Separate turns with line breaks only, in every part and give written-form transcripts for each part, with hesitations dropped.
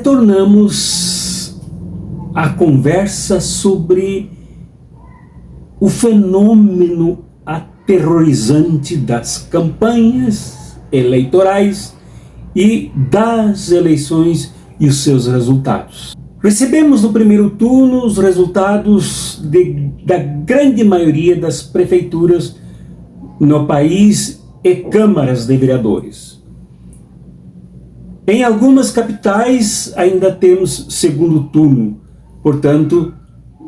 retornamos à conversa sobre o fenômeno aterrorizante das campanhas eleitorais e das eleições e os seus resultados. Recebemos no primeiro turno os resultados da grande maioria das prefeituras no país e câmaras de vereadores. Em algumas capitais ainda temos segundo turno, portanto,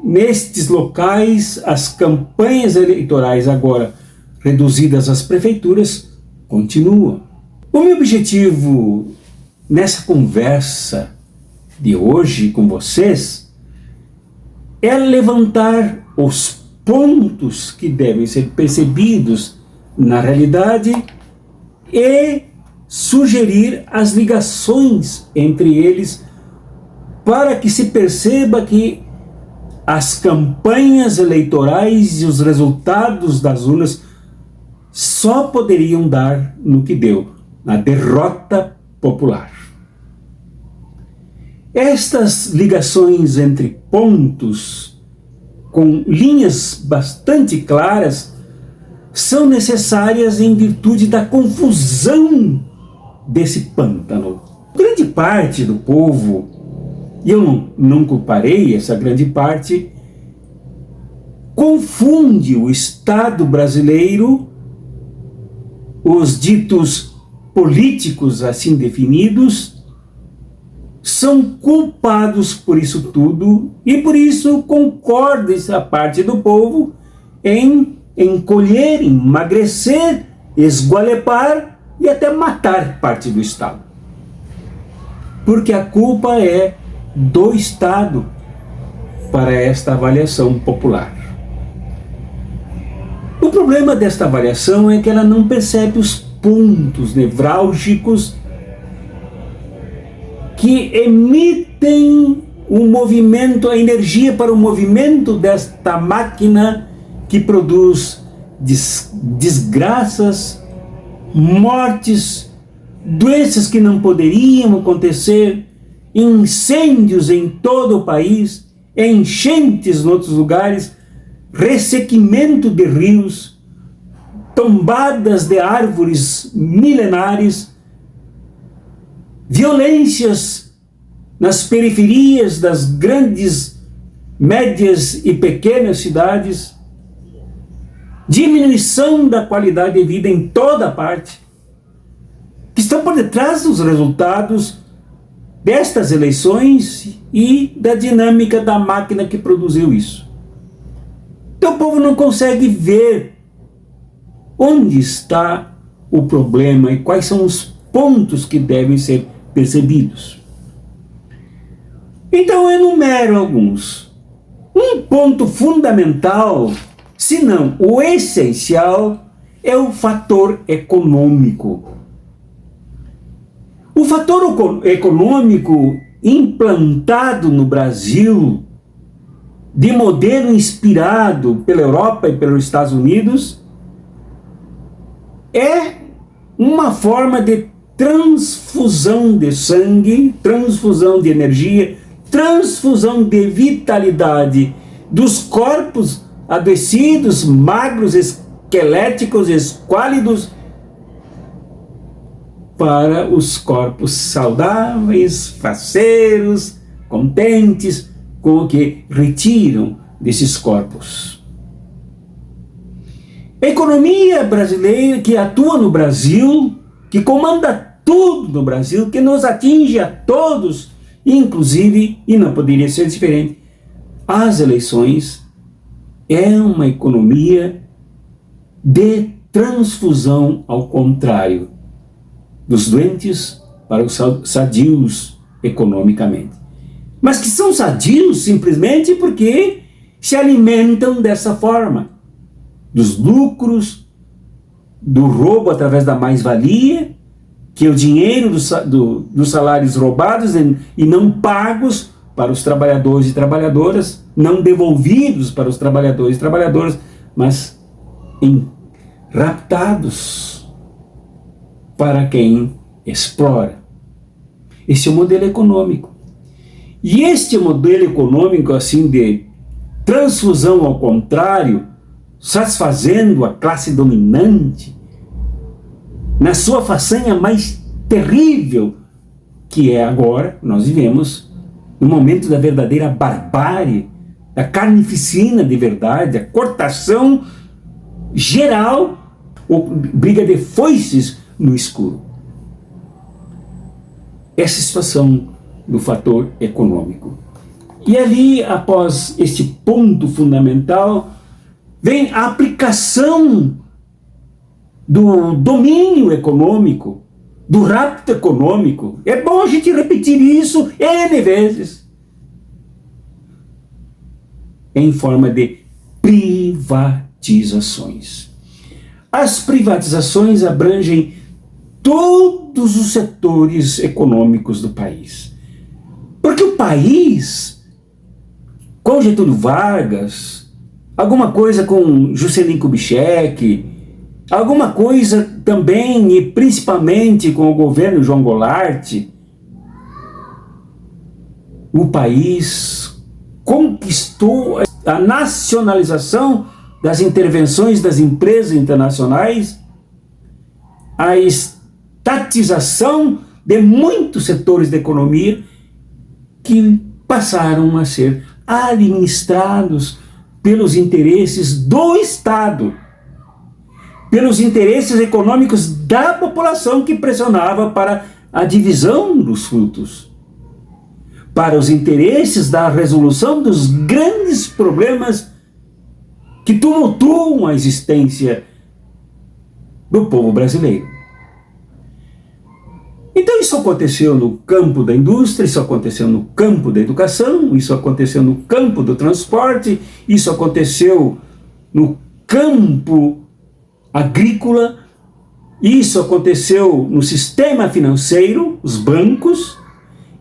nestes locais as campanhas eleitorais agora reduzidas às prefeituras continuam. O meu objetivo nessa conversa de hoje com vocês é levantar os pontos que devem ser percebidos na realidade e sugerir as ligações entre eles para que se perceba que as campanhas eleitorais e os resultados das urnas só poderiam dar no que deu, na derrota popular. Estas ligações entre pontos com linhas bastante claras são necessárias em virtude da confusão desse pântano. Grande parte do povo, e eu não culparei essa grande parte, confunde o Estado brasileiro, os ditos políticos assim definidos, são culpados por isso tudo e por isso concorda essa parte do povo em encolher, emagrecer, esgualepar e até matar parte do Estado. Porque a culpa é do Estado para esta avaliação popular. O problema desta avaliação é que ela não percebe os pontos nevrálgicos que emitem o movimento, a energia para o movimento desta máquina que produz desgraças, mortes, doenças que não poderiam acontecer, incêndios em todo o país, enchentes em outros lugares, ressequimento de rios, tombadas de árvores milenares, violências nas periferias das grandes, médias e pequenas cidades, diminuição da qualidade de vida em toda parte, que estão por detrás dos resultados destas eleições e da dinâmica da máquina que produziu isso. Então o povo não consegue ver onde está o problema e quais são os pontos que devem ser percebidos. Então eu enumero alguns. Um ponto fundamental, se não o essencial, é o fator econômico. O fator econômico implantado no Brasil, de modelo inspirado pela Europa e pelos Estados Unidos, é uma forma de transfusão de sangue, transfusão de energia, transfusão de vitalidade dos corpos adoecidos, magros, esqueléticos, esquálidos, para os corpos saudáveis, faceiros, contentes com o que retiram desses corpos. A economia brasileira que atua no Brasil, que comanda tudo no Brasil, que nos atinge a todos, inclusive, e não poderia ser diferente, as eleições, é uma economia de transfusão ao contrário dos doentes para os sadios economicamente. Mas que são sadios simplesmente porque se alimentam dessa forma, dos lucros, do roubo através da mais-valia, que é o dinheiro dos salários roubados e não pagos para os trabalhadores e trabalhadoras, não devolvidos para os trabalhadores e trabalhadoras, mas raptados para quem explora. Esse é o modelo econômico. E este modelo econômico assim de transfusão ao contrário, satisfazendo a classe dominante na sua façanha mais terrível, que é agora, nós vivemos no momento da verdadeira barbárie, da carnificina de verdade, a cortação geral, ou briga de foices no escuro. Essa situação do fator econômico. E ali, após este ponto fundamental, vem a aplicação do domínio econômico, do rapto econômico. É bom a gente repetir isso N vezes. Em forma de privatizações. As privatizações abrangem todos os setores econômicos do país. Porque o país, com Getúlio Vargas, alguma coisa com Juscelino Kubitschek, alguma coisa também e principalmente com o governo João Goulart, o país conquistou a nacionalização das intervenções das empresas internacionais, a estatização de muitos setores da economia que passaram a ser administrados pelos interesses do Estado, pelos interesses econômicos da população que pressionava para a divisão dos frutos, para os interesses da resolução dos grandes problemas que tumultuam a existência do povo brasileiro. Então isso aconteceu no campo da indústria, isso aconteceu no campo da educação, isso aconteceu no campo do transporte, isso aconteceu no campo agrícola, isso aconteceu no sistema financeiro, os bancos,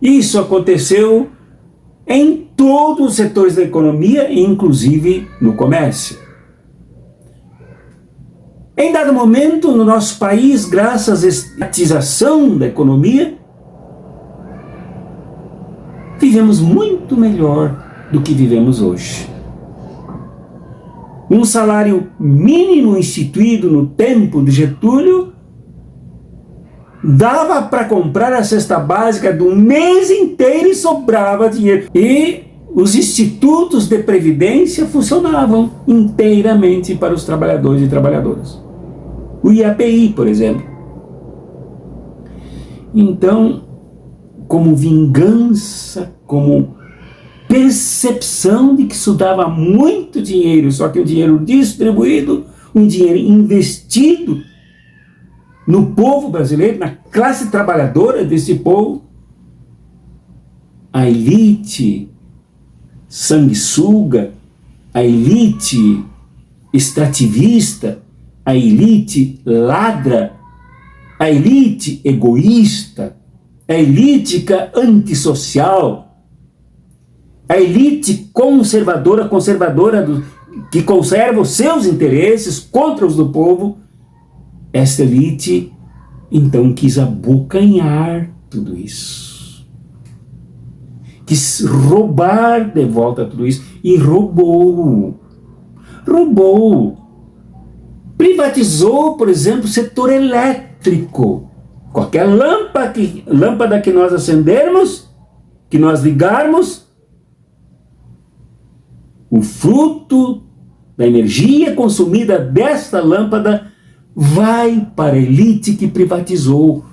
isso aconteceu em todos os setores da economia, inclusive no comércio. Em dado momento, no nosso país, graças à estatização da economia, vivemos muito melhor do que vivemos hoje. Um salário mínimo instituído no tempo de Getúlio dava para comprar a cesta básica do mês inteiro e sobrava dinheiro. E os institutos de previdência funcionavam inteiramente para os trabalhadores e trabalhadoras. O IAPI, por exemplo. Então, como vingança, como percepção de que isso dava muito dinheiro, só que um dinheiro distribuído, um dinheiro investido no povo brasileiro, na classe trabalhadora desse povo, a elite sanguessuga, a elite extrativista, a elite ladra, a elite egoísta, a elite antissocial, a elite conservadora que conserva os seus interesses contra os do povo. Esta elite, então, quis abocanhar tudo isso. Quis roubar de volta tudo isso. E roubou. Privatizou, por exemplo, o setor elétrico. Qualquer lâmpada que nós acendermos, que nós ligarmos, o fruto da energia consumida desta lâmpada vai para a elite que privatizou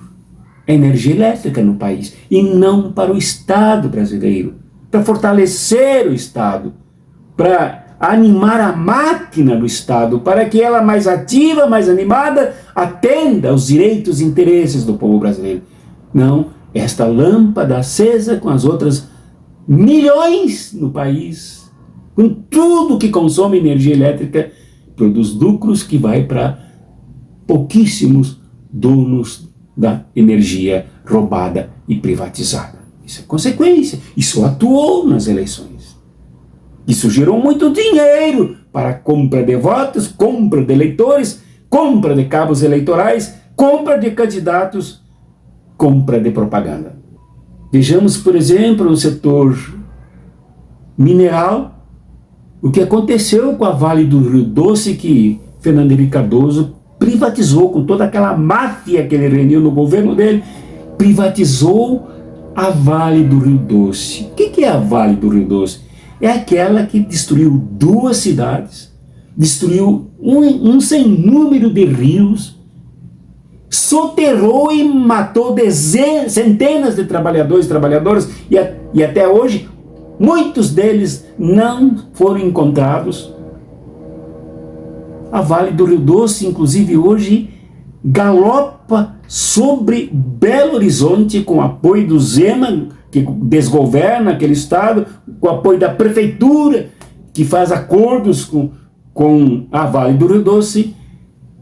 a energia elétrica no país, e não para o Estado brasileiro, para fortalecer o Estado, para animar a máquina do Estado, para que ela mais ativa, mais animada, atenda aos direitos e interesses do povo brasileiro. Não, esta lâmpada acesa com as outras milhões no país, com tudo que consome energia elétrica, produz lucros que vai para pouquíssimos donos da energia roubada e privatizada. Isso é consequência. Isso atuou nas eleições. Isso gerou muito dinheiro para compra de votos, compra de eleitores, compra de cabos eleitorais, compra de candidatos, compra de propaganda. Vejamos, por exemplo, no setor mineral, o que aconteceu com a Vale do Rio Doce, que Fernando Henrique Cardoso privatizou com toda aquela máfia que ele reuniu no governo dele, privatizou a Vale do Rio Doce. O que é a Vale do Rio Doce? É aquela que destruiu 2 cidades, destruiu um sem número de rios, soterrou e matou centenas de trabalhadores e trabalhadoras, e até hoje muitos deles não foram encontrados. A Vale do Rio Doce, inclusive, hoje galopa sobre Belo Horizonte com o apoio do Zema, que desgoverna aquele estado, com o apoio da prefeitura, que faz acordos com a Vale do Rio Doce,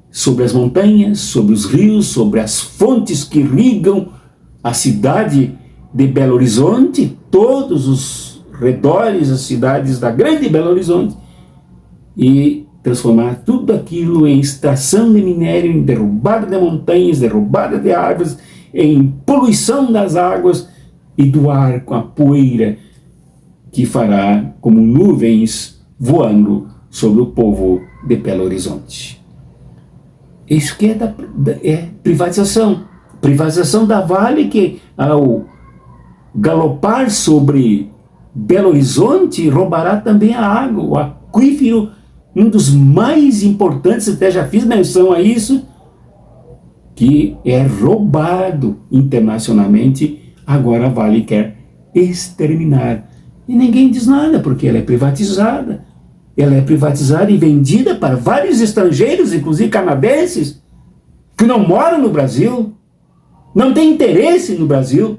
sobre as montanhas, sobre os rios, sobre as fontes que irrigam a cidade de Belo Horizonte, todos os redores, as cidades da grande Belo Horizonte, e transformar tudo aquilo em extração de minério, em derrubada de montanhas, derrubada de árvores, em poluição das águas e do ar, com a poeira que fará como nuvens voando sobre o povo de Belo Horizonte. Isso que é privatização. Privatização da Vale, que ao galopar sobre Belo Horizonte roubará também a água, o aquífero, um dos mais importantes, até já fiz menção a isso, que é roubado internacionalmente, agora a Vale quer exterminar. E ninguém diz nada, porque ela é privatizada. Ela é privatizada e vendida para vários estrangeiros, inclusive canadenses, que não moram no Brasil, não têm interesse no Brasil,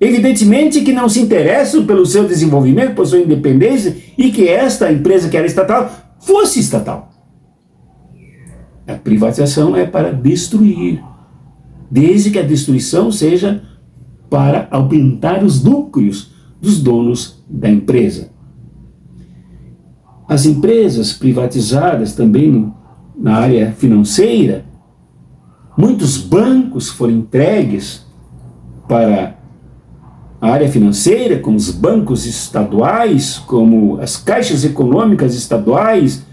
evidentemente que não se interessam pelo seu desenvolvimento, por sua independência, e que esta empresa que era estatal fosse estatal. A privatização é para destruir, desde que a destruição seja para aumentar os lucros dos donos da empresa. As empresas privatizadas também na área financeira, muitos bancos foram entregues para a área financeira, como os bancos estaduais, como as caixas econômicas estaduais,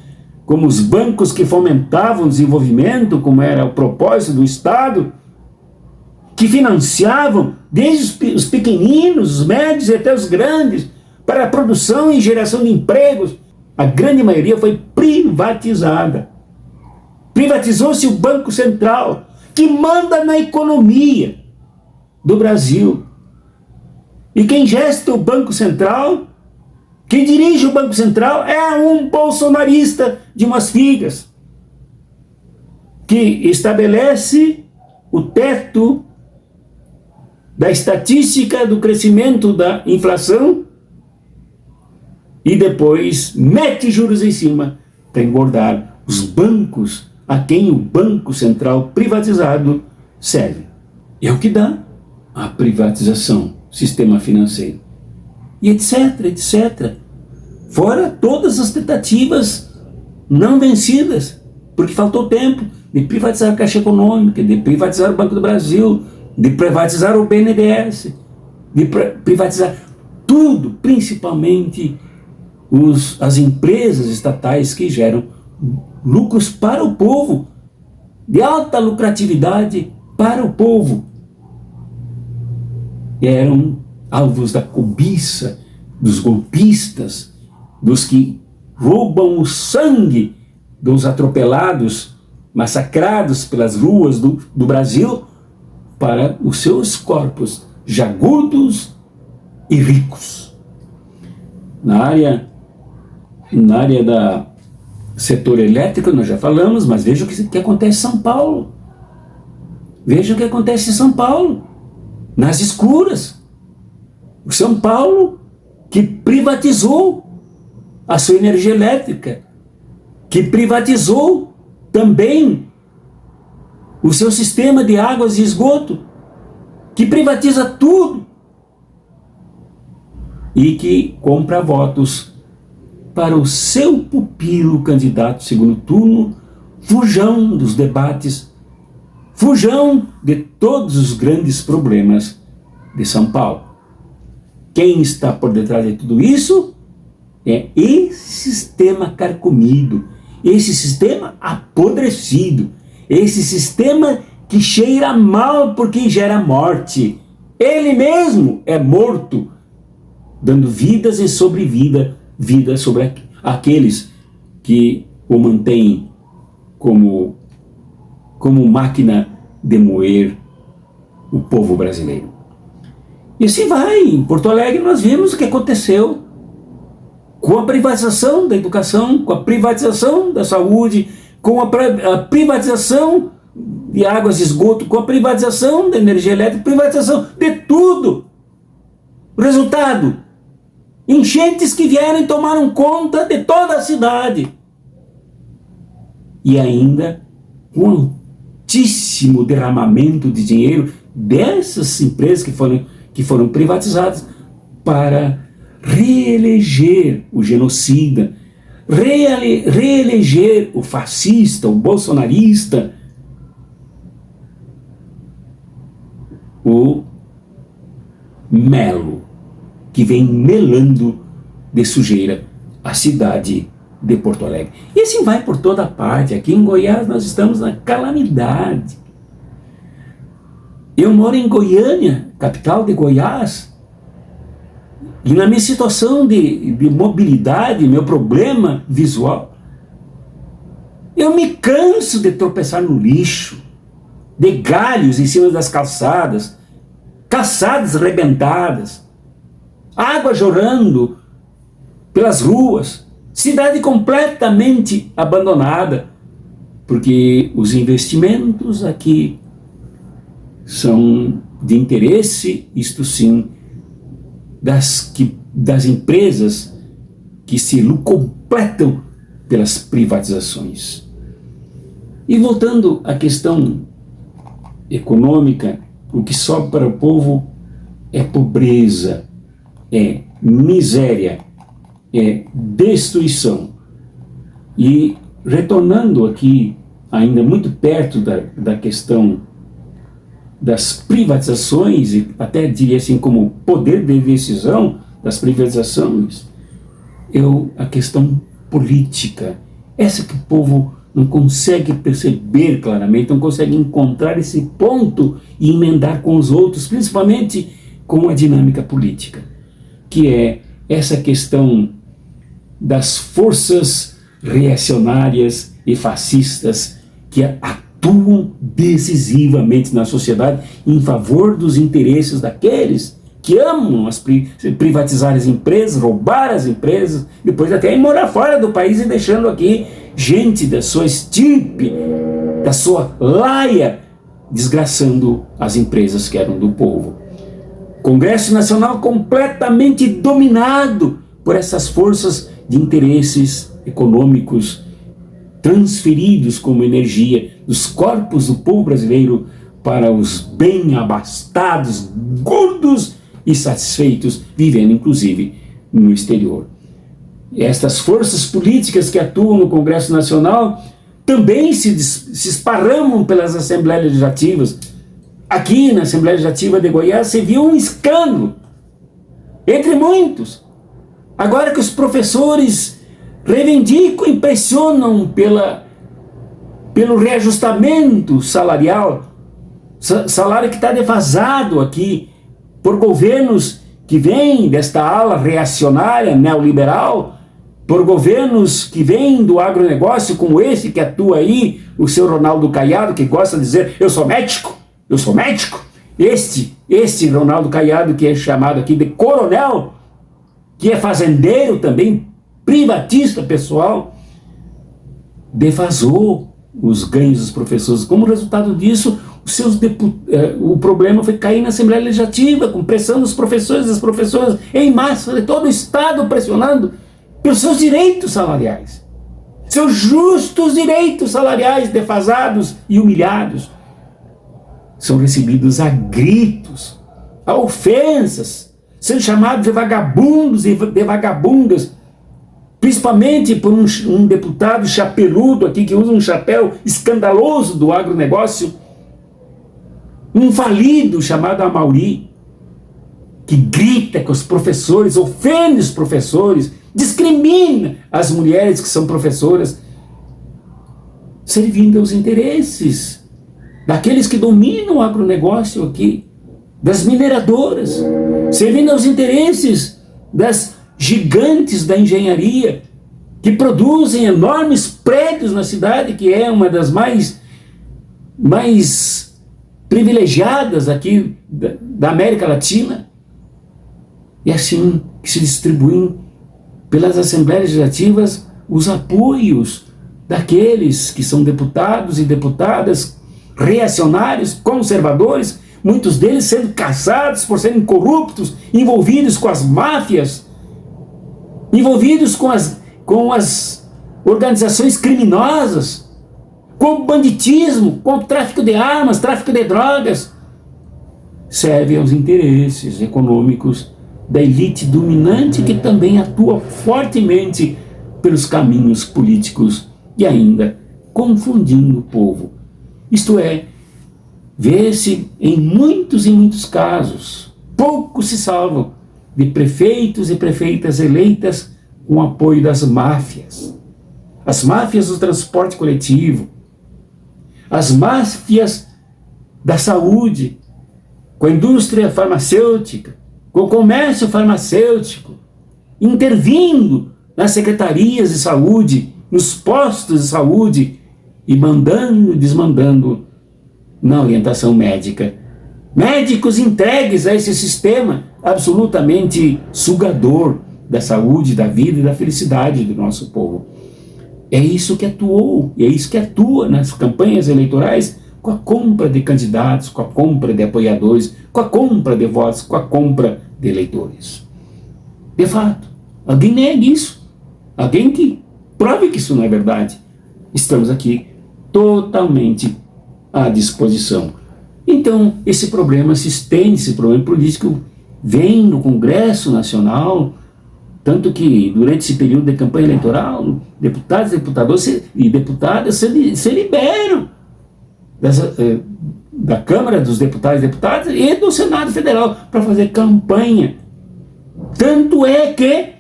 como os bancos que fomentavam o desenvolvimento, como era o propósito do Estado, que financiavam desde os pequeninos, os médios e até os grandes, para a produção e geração de empregos. A grande maioria foi privatizada. Privatizou-se o Banco Central, que manda na economia do Brasil. E quem gesta o Banco Central, quem dirige o Banco Central é um bolsonarista de umas figas, que estabelece o teto da estatística do crescimento da inflação e depois mete juros em cima para engordar os bancos a quem o Banco Central privatizado serve. E é o que dá a privatização, sistema financeiro, e etc, etc. Fora todas as tentativas não vencidas, porque faltou tempo de privatizar a Caixa Econômica, de privatizar o Banco do Brasil, de privatizar o BNDES, de privatizar tudo, principalmente as empresas estatais que geram lucros para o povo, de alta lucratividade para o povo. Eram alvos da cobiça dos golpistas, dos que roubam o sangue dos atropelados, massacrados pelas ruas do Brasil, para os seus corpos jagudos e ricos. Na área da setor elétrico nós já falamos, mas veja o que acontece em São Paulo. Veja o que acontece em São Paulo, nas escuras. O São Paulo que privatizou a sua energia elétrica, que privatizou também o seu sistema de águas e esgoto, que privatiza tudo e que compra votos para o seu pupilo candidato segundo turno, fujão dos debates, fujão de todos os grandes problemas de São Paulo. quem está por detrás de tudo isso? É esse sistema carcomido, esse sistema apodrecido, esse sistema que cheira mal porque gera morte. Ele mesmo é morto, dando vidas e sobrevida, vida sobre aqueles que o mantêm como máquina de moer o povo brasileiro. E assim vai. Em Porto Alegre nós vimos o que aconteceu com a privatização da educação, com a privatização da saúde, com a privatização de águas e esgoto, com a privatização da energia elétrica, privatização de tudo. O resultado: enchentes que vieram e tomaram conta de toda a cidade. E ainda com altíssimo derramamento de dinheiro dessas empresas que foram privatizadas para reeleger o genocida, reeleger o fascista, o bolsonarista, o Melo, que vem melando de sujeira a cidade de Porto Alegre. E assim vai por toda parte. Aqui em Goiás nós estamos na calamidade. Eu moro em Goiânia, capital de Goiás, e na minha situação de mobilidade, meu problema visual, eu me canso de tropeçar no lixo, de galhos em cima das calçadas arrebentadas, água jorrando pelas ruas, cidade completamente abandonada, porque os investimentos aqui são de interesse, isto sim, das empresas que se completam pelas privatizações. E voltando à questão econômica, o que sobra para o povo é pobreza, é miséria, é destruição. E retornando aqui, ainda muito perto da questão das privatizações, e até diria assim como poder de decisão das privatizações, a questão política, essa que o povo não consegue perceber claramente, não consegue encontrar esse ponto e emendar com os outros, principalmente com a dinâmica política, que é essa questão das forças reacionárias e fascistas que atuam decisivamente na sociedade em favor dos interesses daqueles que amam privatizar as empresas, roubar as empresas, depois até ir morar fora do país e deixando aqui gente da sua estirpe, da sua laia, desgraçando as empresas que eram do povo. Congresso Nacional completamente dominado por essas forças de interesses econômicos transferidos como energia dos corpos do povo brasileiro para os bem abastados, gordos e satisfeitos, vivendo inclusive no exterior. Estas forças políticas que atuam no Congresso Nacional também se esparramam pelas Assembleias Legislativas. Aqui na Assembleia Legislativa de Goiás se viu um escândalo, entre muitos. Agora que os professores reivindicam e pressionam pelo reajustamento salarial, salário que está defasado aqui por governos que vêm desta ala reacionária, neoliberal, por governos que vêm do agronegócio, como esse que atua aí, o seu Ronaldo Caiado, que gosta de dizer, eu sou médico. Este Ronaldo Caiado, que é chamado aqui de coronel, que é fazendeiro também, privatista pessoal, defasou os ganhos dos professores. Como resultado disso, o problema foi cair na Assembleia Legislativa, com pressão dos professores e das professoras, em massa, de todo o Estado pressionando pelos seus direitos salariais. Seus justos direitos salariais defasados e humilhados são recebidos a gritos, a ofensas, sendo chamados de vagabundos e de vagabundas, principalmente por um deputado chapeludo aqui, que usa um chapéu escandaloso do agronegócio, um falido chamado Amauri, que grita com os professores, ofende os professores, discrimina as mulheres que são professoras, servindo aos interesses daqueles que dominam o agronegócio aqui, das mineradoras, servindo aos interesses das gigantes da engenharia, que produzem enormes prédios na cidade, que é uma das mais privilegiadas aqui da América Latina, e assim que se distribuem pelas Assembleias Legislativas os apoios daqueles que são deputados e deputadas reacionários, conservadores, muitos deles sendo caçados por serem corruptos, envolvidos com as máfias, envolvidos com as organizações criminosas, com o banditismo, com o tráfico de armas, tráfico de drogas, servem aos interesses econômicos da elite dominante, que também atua fortemente pelos caminhos políticos e ainda confundindo o povo. Isto é, vê-se em muitos casos, poucos se salvam de prefeitos e prefeitas eleitas com o apoio das máfias. As máfias do transporte coletivo, as máfias da saúde, com a indústria farmacêutica, com o comércio farmacêutico, intervindo nas secretarias de saúde, nos postos de saúde e mandando e desmandando na orientação médica. Médicos entregues a esse sistema absolutamente sugador da saúde, da vida e da felicidade do nosso povo. É isso que atuou, e é isso que atua nas campanhas eleitorais, com a compra de candidatos, com a compra de apoiadores, com a compra de votos, com a compra de eleitores. De fato, alguém negue isso, alguém que prove que isso não é verdade. Estamos aqui totalmente à disposição. Então, esse problema se estende, esse problema político vem no Congresso Nacional, tanto que durante esse período de campanha eleitoral, deputados, deputadoras e deputadas se liberam da Câmara dos Deputados e Deputadas e do Senado Federal para fazer campanha. Tanto é que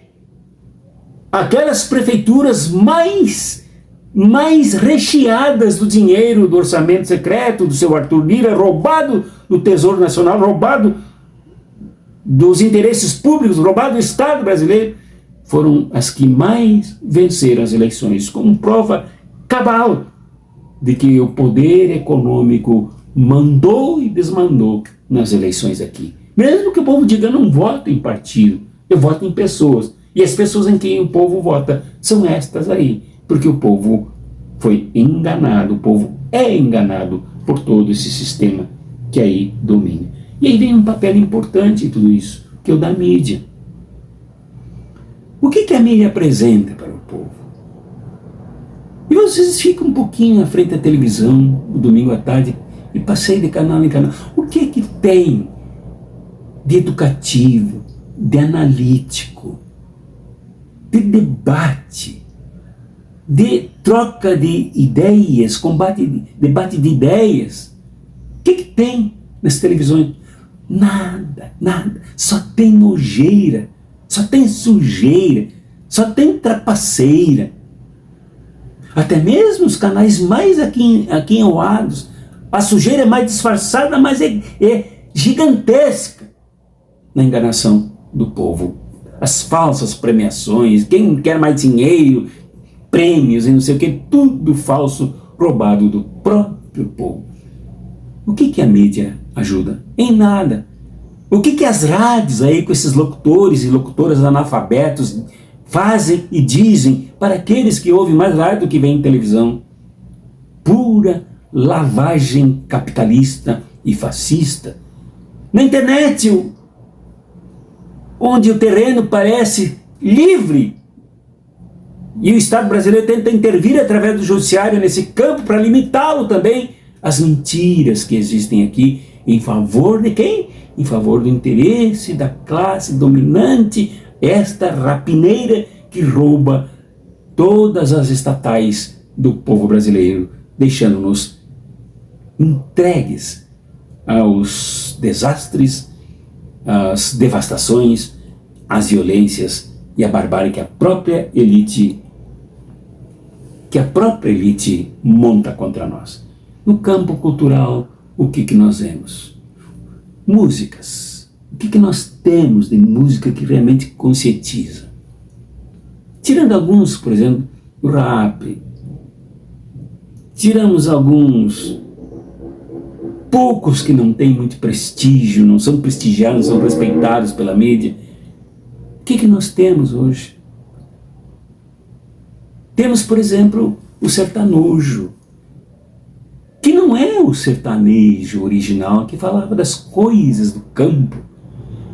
aquelas prefeituras mais recheadas do dinheiro do orçamento secreto do seu Arthur Lira, roubado do Tesouro Nacional, roubado dos interesses públicos, roubado do Estado brasileiro, foram as que mais venceram as eleições, como prova cabal de que o poder econômico mandou e desmandou nas eleições aqui. Mesmo que o povo diga, eu não voto em partido, eu voto em pessoas. E as pessoas em quem o povo vota são estas aí, porque o povo foi enganado, o povo é enganado por todo esse sistema que aí domina. E aí vem um papel importante em tudo isso, que é o da mídia. O que a mídia apresenta para o povo? E vocês ficam um pouquinho à frente da televisão, no domingo à tarde, e passeiam de canal em canal. O que tem de educativo, de analítico, de debate, de troca de ideias, debate de ideias? O que tem nas televisões? Nada. Só tem nojeira, só tem sujeira, só tem trapaceira. Até mesmo os canais mais aquinhoados, a sujeira é mais disfarçada, mas é gigantesca na enganação do povo. As falsas premiações, quem quer mais dinheiro, prêmios e não sei o que, tudo falso, roubado do próprio povo. O que a mídia ajuda? Em nada. O que as rádios aí, com esses locutores e locutoras analfabetos, fazem e dizem para aqueles que ouvem mais rádio do que veem televisão? Pura lavagem capitalista e fascista. Na internet, onde o terreno parece livre, e o Estado brasileiro tenta intervir através do judiciário nesse campo para limitá-lo também, as mentiras que existem aqui em favor de quem? Em favor do interesse da classe dominante, esta rapineira que rouba todas as estatais do povo brasileiro, deixando-nos entregues aos desastres, as devastações, as violências e a barbárie que a própria elite monta contra nós. No campo cultural, o que nós vemos? Músicas. O que nós temos de música que realmente conscientiza? Tirando alguns, por exemplo, o rap, tiramos alguns, poucos que não têm muito prestígio, não são prestigiados, não são respeitados pela mídia. O que nós temos hoje? Temos, por exemplo, o sertanojo, que não é o sertanejo original que falava das coisas do campo,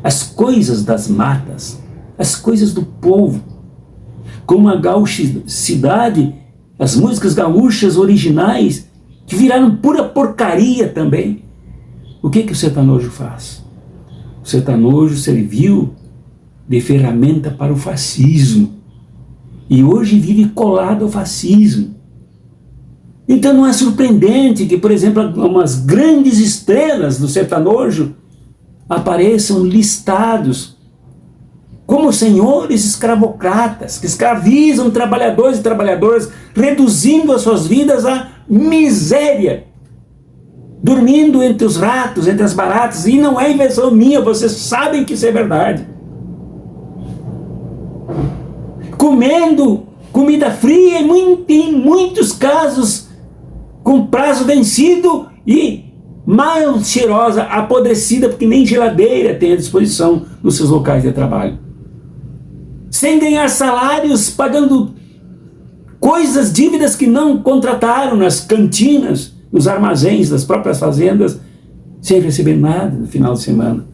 as coisas das matas, as coisas do povo. Como a gauchicidade, as músicas gaúchas originais, que viraram pura porcaria também. O que o sertanojo faz? O sertanojo serviu de ferramenta para o fascismo. E hoje vive colado ao fascismo. Então não é surpreendente que, por exemplo, umas grandes estrelas do sertanojo apareçam listados como senhores escravocratas, que escravizam trabalhadores e trabalhadoras, reduzindo as suas vidas à miséria, dormindo entre os ratos, entre as baratas. E não é invenção minha, vocês sabem que isso é verdade. Comendo comida fria, em muitos casos com prazo vencido e mal cheirosa, apodrecida, porque nem geladeira tem à disposição nos seus locais de trabalho. Sem ganhar salários, pagando coisas, dívidas que não contrataram nas cantinas, nos armazéns das próprias fazendas, sem receber nada no final de semana.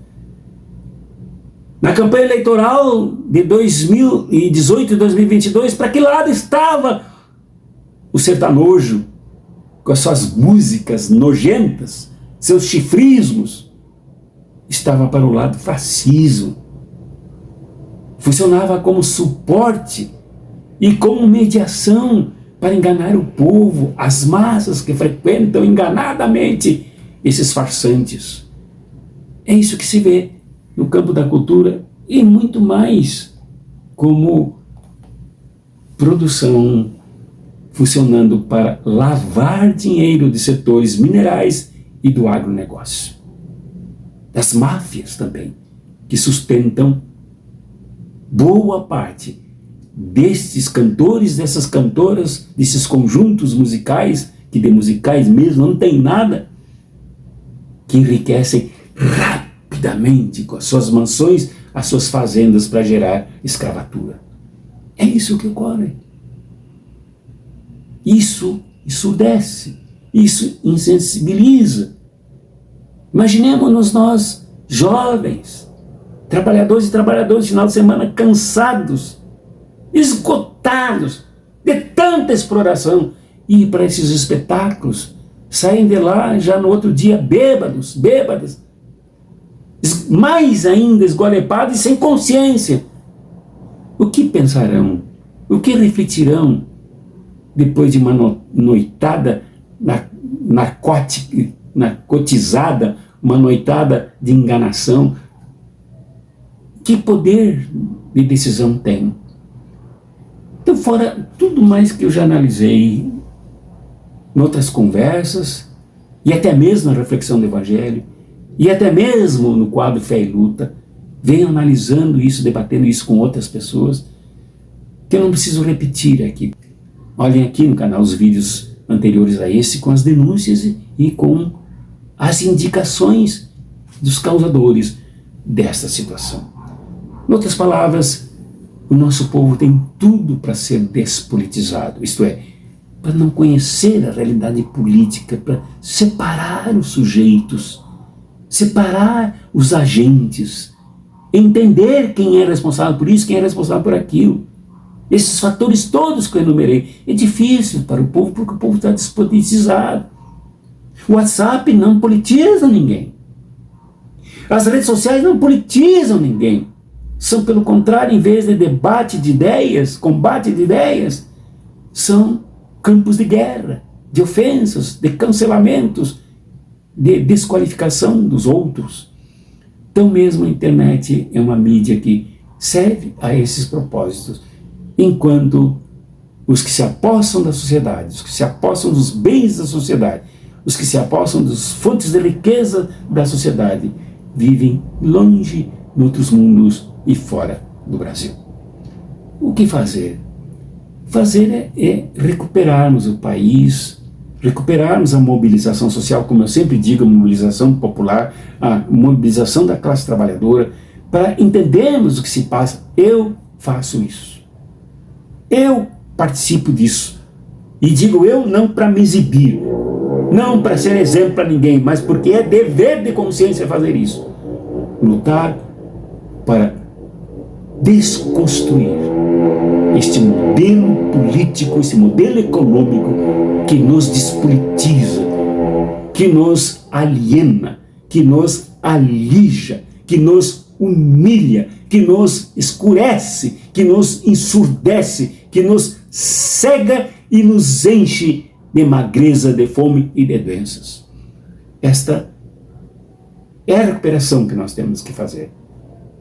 Na campanha eleitoral de 2018 e 2022, para que lado estava o sertanojo, com as suas músicas nojentas, seus chifrismos? Estava para o lado fascismo. Funcionava como suporte e como mediação para enganar o povo, as massas que frequentam enganadamente esses farsantes. É isso que se vê no campo da cultura e muito mais como produção funcionando para lavar dinheiro de setores minerais e do agronegócio. Das máfias também, que sustentam boa parte destes cantores, dessas cantoras, desses conjuntos musicais, que de musicais mesmo não tem nada, que enriquecem rapidamente com as suas mansões, as suas fazendas para gerar escravatura. É isso que ocorre. Isso ensurdece, isso insensibiliza. Imaginemos-nos nós, jovens, trabalhadores e trabalhadoras, final de semana, cansados, esgotados de tanta exploração, ir para esses espetáculos, saem de lá já no outro dia bêbadas, mais ainda esgolepados e sem consciência. O que pensarão? O que refletirão depois de uma noitada narcotizada, uma noitada de enganação? Que poder de decisão tem? Então, fora tudo mais que eu já analisei em outras conversas, e até mesmo na reflexão do Evangelho, e até mesmo no quadro Fé e Luta, venho analisando isso, debatendo isso com outras pessoas, que eu não preciso repetir aqui. Olhem aqui no canal os vídeos anteriores a esse, com as denúncias e com as indicações dos causadores desta situação. Em outras palavras, o nosso povo tem tudo para ser despolitizado, isto é, para não conhecer a realidade política, para separar os sujeitos, separar os agentes, entender quem é responsável por isso, quem é responsável por aquilo. Esses fatores todos que eu enumerei. É difícil para o povo, porque o povo está despolitizado. O WhatsApp não politiza ninguém. As redes sociais não politizam ninguém. São, pelo contrário, em vez de debate de ideias, combate de ideias, são campos de guerra, de ofensas, de cancelamentos, de desqualificação dos outros. Então mesmo a internet é uma mídia que serve a esses propósitos, enquanto os que se apossam da sociedade, os que se apossam dos bens da sociedade, os que se apossam das fontes de riqueza da sociedade, vivem longe, em outros mundos e fora do Brasil. O que fazer? Fazer é recuperarmos o país, recuperarmos a mobilização social, como eu sempre digo, a mobilização popular, a mobilização da classe trabalhadora, para entendermos o que se passa. Eu faço isso. Eu participo disso. E digo eu não para me exibir, não para ser exemplo para ninguém, mas porque é dever de consciência fazer isso. Lutar para desconstruir este modelo político, este modelo econômico que nos despolitiza, que nos aliena, que nos alija, que nos humilha, que nos escurece, que nos ensurdece, que nos cega e nos enche de magreza, de fome e de doenças. Esta é a recuperação que nós temos que fazer.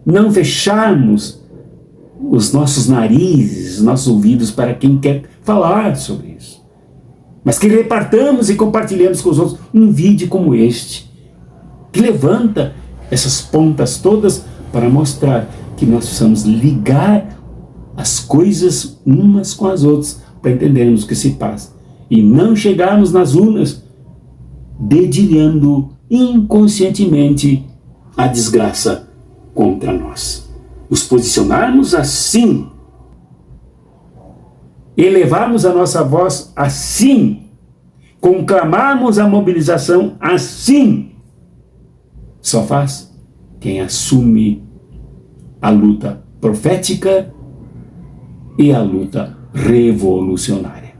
Não fecharmos os nossos narizes, os nossos ouvidos para quem quer falar sobre isso, mas que repartamos e compartilhemos com os outros um vídeo como este, que levanta essas pontas todas para mostrar que nós precisamos ligar as coisas umas com as outras para entendermos o que se passa e não chegarmos nas urnas dedilhando inconscientemente a desgraça contra nós. Nos posicionarmos assim, elevarmos a nossa voz assim, conclamarmos a mobilização assim, só faz quem assume a luta profética e a luta revolucionária.